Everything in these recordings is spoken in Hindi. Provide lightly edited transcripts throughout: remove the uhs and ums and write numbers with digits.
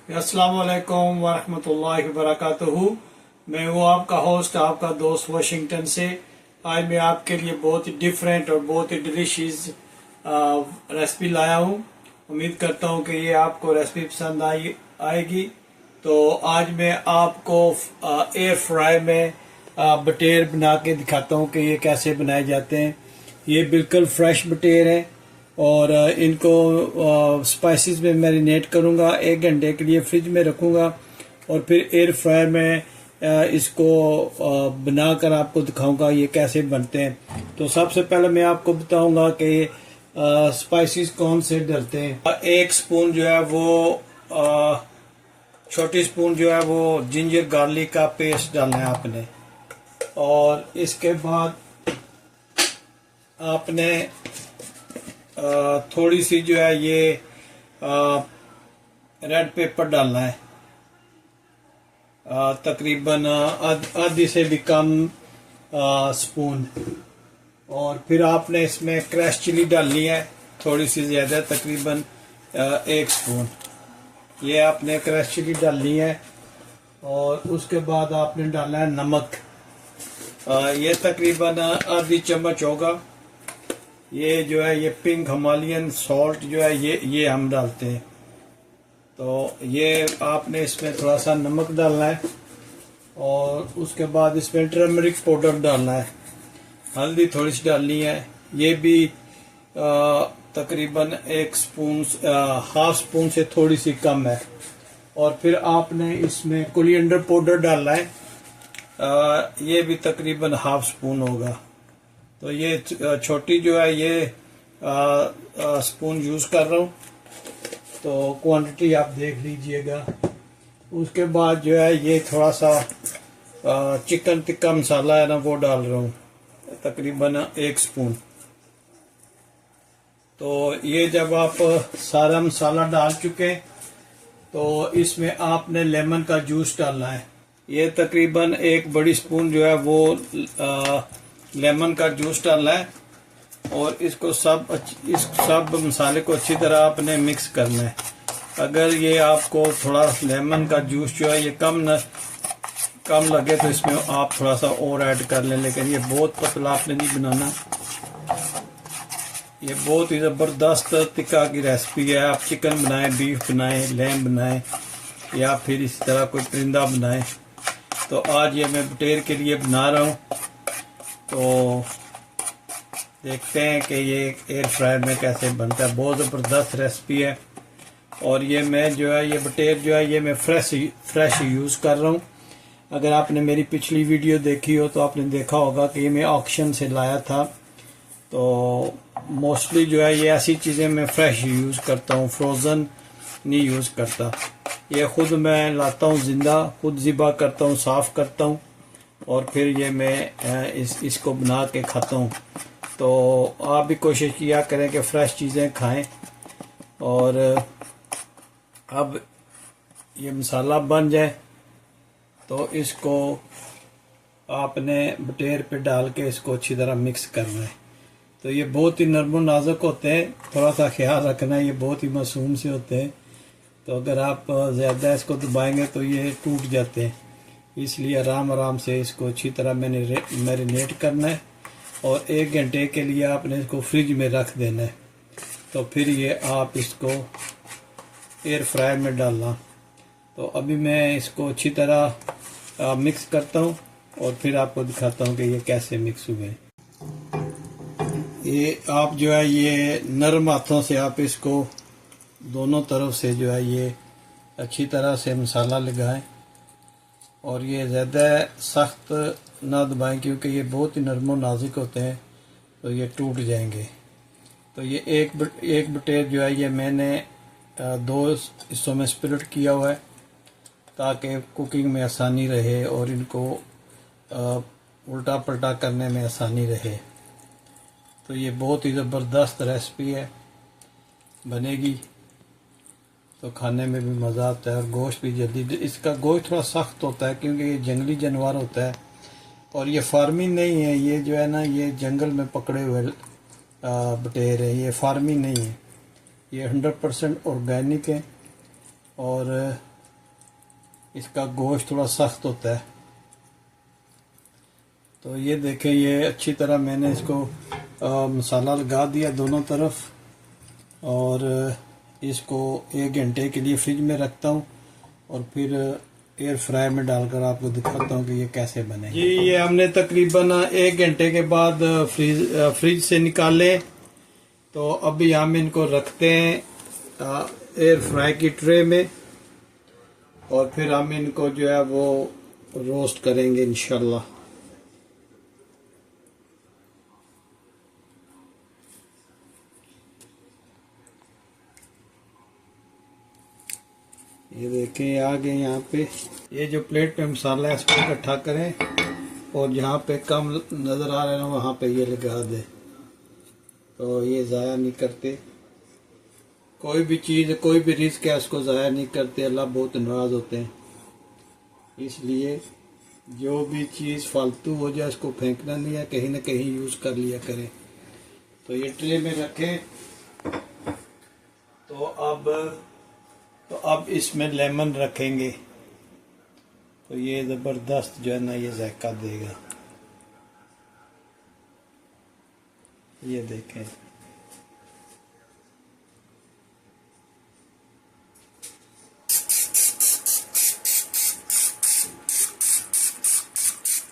अस्सलाम वालेकुम वरहमतुल्लाहि वबरकातुहू। मैं हूँ आपका होस्ट, आपका दोस्त वाशिंगटन से। आज मैं आपके लिए बहुत ही डिफरेंट और बहुत ही डिलीशियस रेसिपी लाया हूँ। उम्मीद करता हूँ कि ये आपको रेसिपी पसंद आएगी। तो आज मैं आपको एयर फ्राई में बटेर बना के दिखाता हूँ कि ये कैसे बनाए जाते हैं। ये बिल्कुल फ्रेश बटेर है और इनको स्पाइसेस में मैरिनेट करूँगा, 1 घंटे के लिए फ्रिज में रखूँगा और फिर एयर फ्रायर में इसको बनाकर आपको दिखाऊंगा ये कैसे बनते हैं। तो सबसे पहले मैं आपको बताऊंगा कि स्पाइसेस कौन से डलते हैं। 1 स्पून जो है वो छोटी स्पून जो है वो जिंजर गार्लिक का पेस्ट डालना है आपने, और इसके बाद आपने थोड़ी सी जो है ये रेड पेपर डालना है, तकरीबन आधी से भी कम स्पून। और फिर आपने इसमें क्रश चिली डालनी है थोड़ी सी ज़्यादा, तकरीबन 1 स्पून ये आपने क्रश चिली डालनी है। और उसके बाद आपने डालना है नमक, ये तकरीबन आधी चम्मच होगा। ये जो है ये पिंक हिमालयन सॉल्ट जो है ये हम डालते हैं। तो ये आपने इसमें थोड़ा सा नमक डालना है और उसके बाद इसमें टर्मरिक पाउडर डालना है, हल्दी थोड़ी सी डालनी है, ये भी तकरीबन 1 स्पून, हाफ स्पून से थोड़ी सी कम है। और फिर आपने इसमें कोरिएंडर पाउडर डालना है, ये भी तकरीबन हाफ स्पून होगा। तो ये छोटी जो है ये स्पून यूज़ कर रहा हूँ, तो क्वांटिटी आप देख लीजिएगा। उसके बाद जो है ये थोड़ा सा चिकन टिक्का मसाला है ना, वो डाल रहा हूँ, तकरीबन 1 स्पून। तो ये जब आप सारा मसाला डाल चुके तो इसमें आपने लेमन का जूस डालना है। ये तकरीबन 1 बड़ी स्पून जो है वो लेमन का जूस डालना है और इसको इस सब मसाले को अच्छी तरह आपने मिक्स करना है। अगर ये आपको थोड़ा लेमन का जूस जो है ये कम लगे तो इसमें आप थोड़ा सा और ऐड कर लें, लेकिन ये बहुत पतला आपने नहीं बनाना। ये बहुत ही ज़बरदस्त टिक्का की रेसिपी है। आप चिकन बनाएं, बीफ बनाएं, लैम बनाएं या फिर इस तरह कोई परिंदा बनाएं। तो आज ये मैं बटेर के लिए बना रहा हूँ, तो देखते हैं कि ये एयर फ्रायर में कैसे बनता है। बहुत ज़बरदस्त रेसिपी है। और ये मैं जो है ये बटेर जो है ये मैं फ्रेश यूज़ कर रहा हूँ। अगर आपने मेरी पिछली वीडियो देखी हो तो आपने देखा होगा कि ये मैं ऑक्शन से लाया था। तो मोस्टली जो है ये ऐसी चीज़ें मैं फ्रेश यूज़ करता हूँ, फ्रोज़न नहीं यूज़ करता। ये ख़ुद मैं लाता हूँ ज़िंदा, खुद ज़िबा करता हूँ, साफ़ करता हूँ और फिर ये मैं इसको बना के खाता हूँ। तो आप भी कोशिश किया करें कि फ़्रेश चीज़ें खाएं। और अब ये मसाला बन जाए तो इसको आपने बटेर पे डाल के इसको अच्छी तरह मिक्स करना है। तो ये बहुत ही नरम नाजुक होते हैं, थोड़ा सा ख्याल रखना है, ये बहुत ही मासूम से होते हैं। तो अगर आप ज़्यादा इसको दबाएंगे तो ये टूट जाते हैं, इसलिए आराम आराम से इसको अच्छी तरह मैरिनेट करना है और 1 घंटे के लिए आपने इसको फ्रिज में रख देना है। तो फिर ये आप इसको एयर फ्रायर में डालना। तो अभी मैं इसको अच्छी तरह मिक्स करता हूँ और फिर आपको दिखाता हूँ कि ये कैसे मिक्स हुए। ये आप जो है ये नरम हाथों से आप इसको दोनों तरफ से जो है ये अच्छी तरह से मसाला लगाएं और ये ज़्यादा सख्त ना दबाएं, क्योंकि ये बहुत ही नरम और नाजुक होते हैं तो ये टूट जाएंगे। तो ये एक बटेर जो है ये मैंने 2 हिस्सों में स्प्लिट किया हुआ है ताकि कुकिंग में आसानी रहे और इनको उल्टा पलटा करने में आसानी रहे। तो ये बहुत ही ज़बरदस्त रेसिपी है, बनेगी तो खाने में भी मज़ा आता है और गोश्त भी जल्दी। इसका गोश्त थोड़ा सख्त होता है क्योंकि ये जंगली जानवर होता है और ये फार्मिंग नहीं है। ये जो है ना ये जंगल में पकड़े हुए बटेर है, ये फार्मिंग नहीं है, ये 100% ऑर्गेनिक है और इसका गोश्त थोड़ा सख्त होता है। तो ये देखें, ये अच्छी तरह मैंने इसको मसाला लगा दिया दोनों तरफ और इसको 1 घंटे के लिए फ्रिज में रखता हूँ और फिर एयर फ्रायर में डालकर आपको दिखाता हूँ कि ये कैसे बने। जी, ये हमने तकरीबन 1 घंटे के बाद फ्रिज से निकाले। तो अभी हम इनको रखते हैं एयर फ्राई की ट्रे में और फिर हम इनको जो है वो रोस्ट करेंगे इंशाल्लाह। ये देखें आ गए यहाँ पे। ये जो प्लेट पे मसाला है इसको इकट्ठा करें और जहाँ पे कम नज़र आ रहा है ना वहाँ पे ये लगा दे। तो ये ज़ाया नहीं करते, कोई भी चीज़ कोई भी रिस्क है उसको ज़ाया नहीं करते। अल्लाह बहुत नाराज़ होते हैं, इसलिए जो भी चीज़ फालतू हो जाए उसको फेंकना नहीं है, कहीं ना कहीं यूज़ कर लिया करें। तो ये ट्रे में रखें। तो अब इसमें लेमन रखेंगे तो ये ज़बरदस्त जो है ना ये जायका देगा। ये देखें,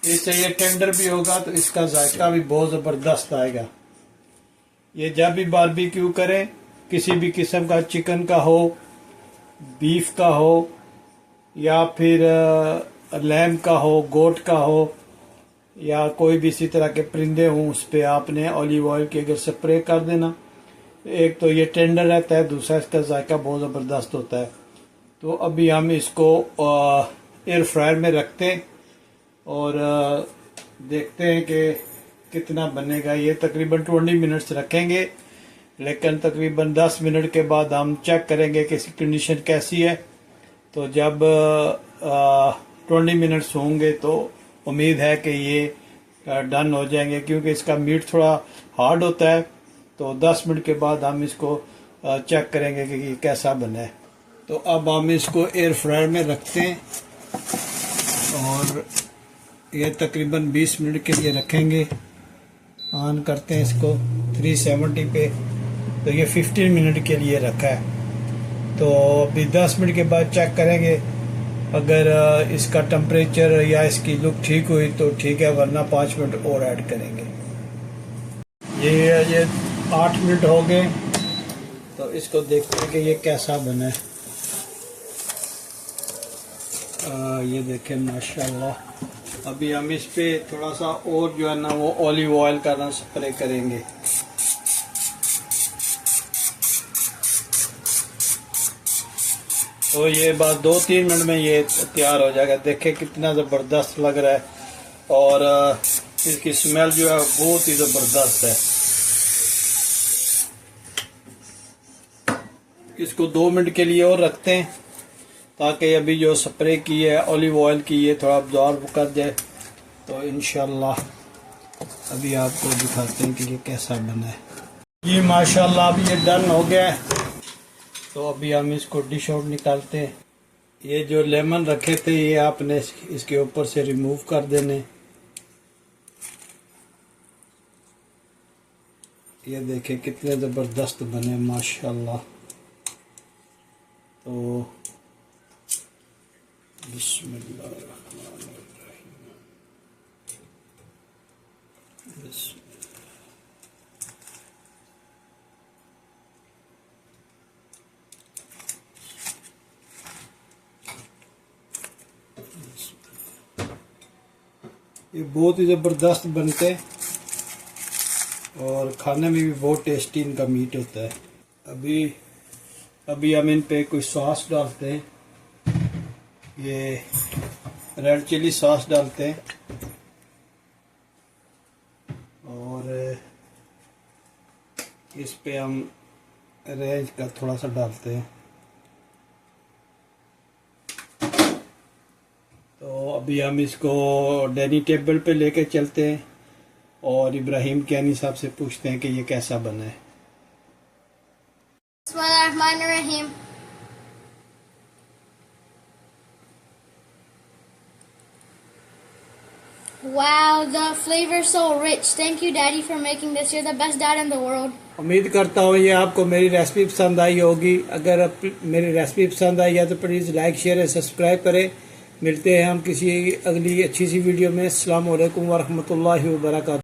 इससे ये टेंडर भी होगा तो इसका जायका भी बहुत ज़बरदस्त आएगा। ये जब भी बारबेक्यू करें, किसी भी किस्म का, चिकन का हो, बीफ का हो या फिर लैम का हो, गोट का हो या कोई भी इसी तरह के परिंदे हों, उस पर आपने ऑलिव ऑयल की अगर स्प्रे कर देना, एक तो ये टेंडर रहता है, दूसरा इसका जायका बहुत ज़बरदस्त होता है। तो अभी हम इसको एयर फ्रायर में रखते हैं और देखते हैं कि कितना बनेगा। ये तकरीबन 20 मिनट्स रखेंगे, लेकिन तकरीबन 10 मिनट के बाद हम चेक करेंगे कि इसकी कंडीशन कैसी है। तो जब 20 मिनट्स होंगे तो उम्मीद है कि ये डन हो जाएंगे, क्योंकि इसका मीट थोड़ा हार्ड होता है। तो 10 मिनट के बाद हम इसको चेक करेंगे कि ये कैसा बना है। तो अब हम इसको एयर फ्रायर में रखते हैं और ये तकरीबन 20 मिनट के लिए रखेंगे। ऑन करते हैं इसको 370 पे। तो ये 15 मिनट के लिए रखा है। तो अभी 10 मिनट के बाद चेक करेंगे, अगर इसका टेम्परेचर या इसकी लुक ठीक हुई तो ठीक है, वरना 5 मिनट और ऐड करेंगे। ये 8 मिनट हो गए, तो इसको देखते हैं कि ये कैसा बना है। ये देखें माशाल्लाह। अभी हम इस पे थोड़ा सा और जो है ना वो ऑलिव ऑयल का ना स्प्रे करेंगे। तो ये बात 2-3 मिनट में ये तैयार हो जाएगा। देखें कितना ज़बरदस्त लग रहा है और इसकी स्मेल जो है बहुत ही ज़बरदस्त है। इसको 2 मिनट के लिए और रखते हैं ताकि अभी जो स्प्रे की है ऑलिव ऑयल की ये थोड़ा अब्जॉर्ब कर जाए। तो इंशाल्लाह अभी आपको दिखाते हैं कि ये कैसा बना है। जी माशाल्लाह अभी ये डन हो गया है। तो अभी हम इसको डिश आउट निकालते हैं। ये जो लेमन रखे थे ये आपने इसके ऊपर से रिमूव कर देने। ये देखें कितने ज़बरदस्त बने माशाल्लाह। तो बिस्मिल्लाहिर्रहमानिर्रहीम। ये बहुत ही ज़बरदस्त बनते हैं और खाने में भी बहुत टेस्टी इनका मीट होता है। अभी हम इन पे कोई सॉस डालते हैं। ये रेड चिली सॉस डालते हैं और इस पे हम रेंज का थोड़ा सा डालते हैं। तो अभी हम इसको डाइनिंग टेबल पे लेके चलते हैं और इब्राहिम कैनी साहब से पूछते हैं कि ये कैसा बना है। बिस्मिल्लाहिर्रहमानिर्रहीम। Wow, the flavor's so rich. Thank you, Daddy, for making this. You're the best dad in the world. उम्मीद करता हूँ ये आपको मेरी रेसिपी पसंद आई होगी। अगर मेरी रेसिपी पसंद आई है तो प्लीज़ लाइक शेयर और सब्सक्राइब करें। मिलते हैं हम किसी अगली अच्छी सी वीडियो में। अस्सलाम वालेकुम व रहमतुल्लाहि व बरकातहू।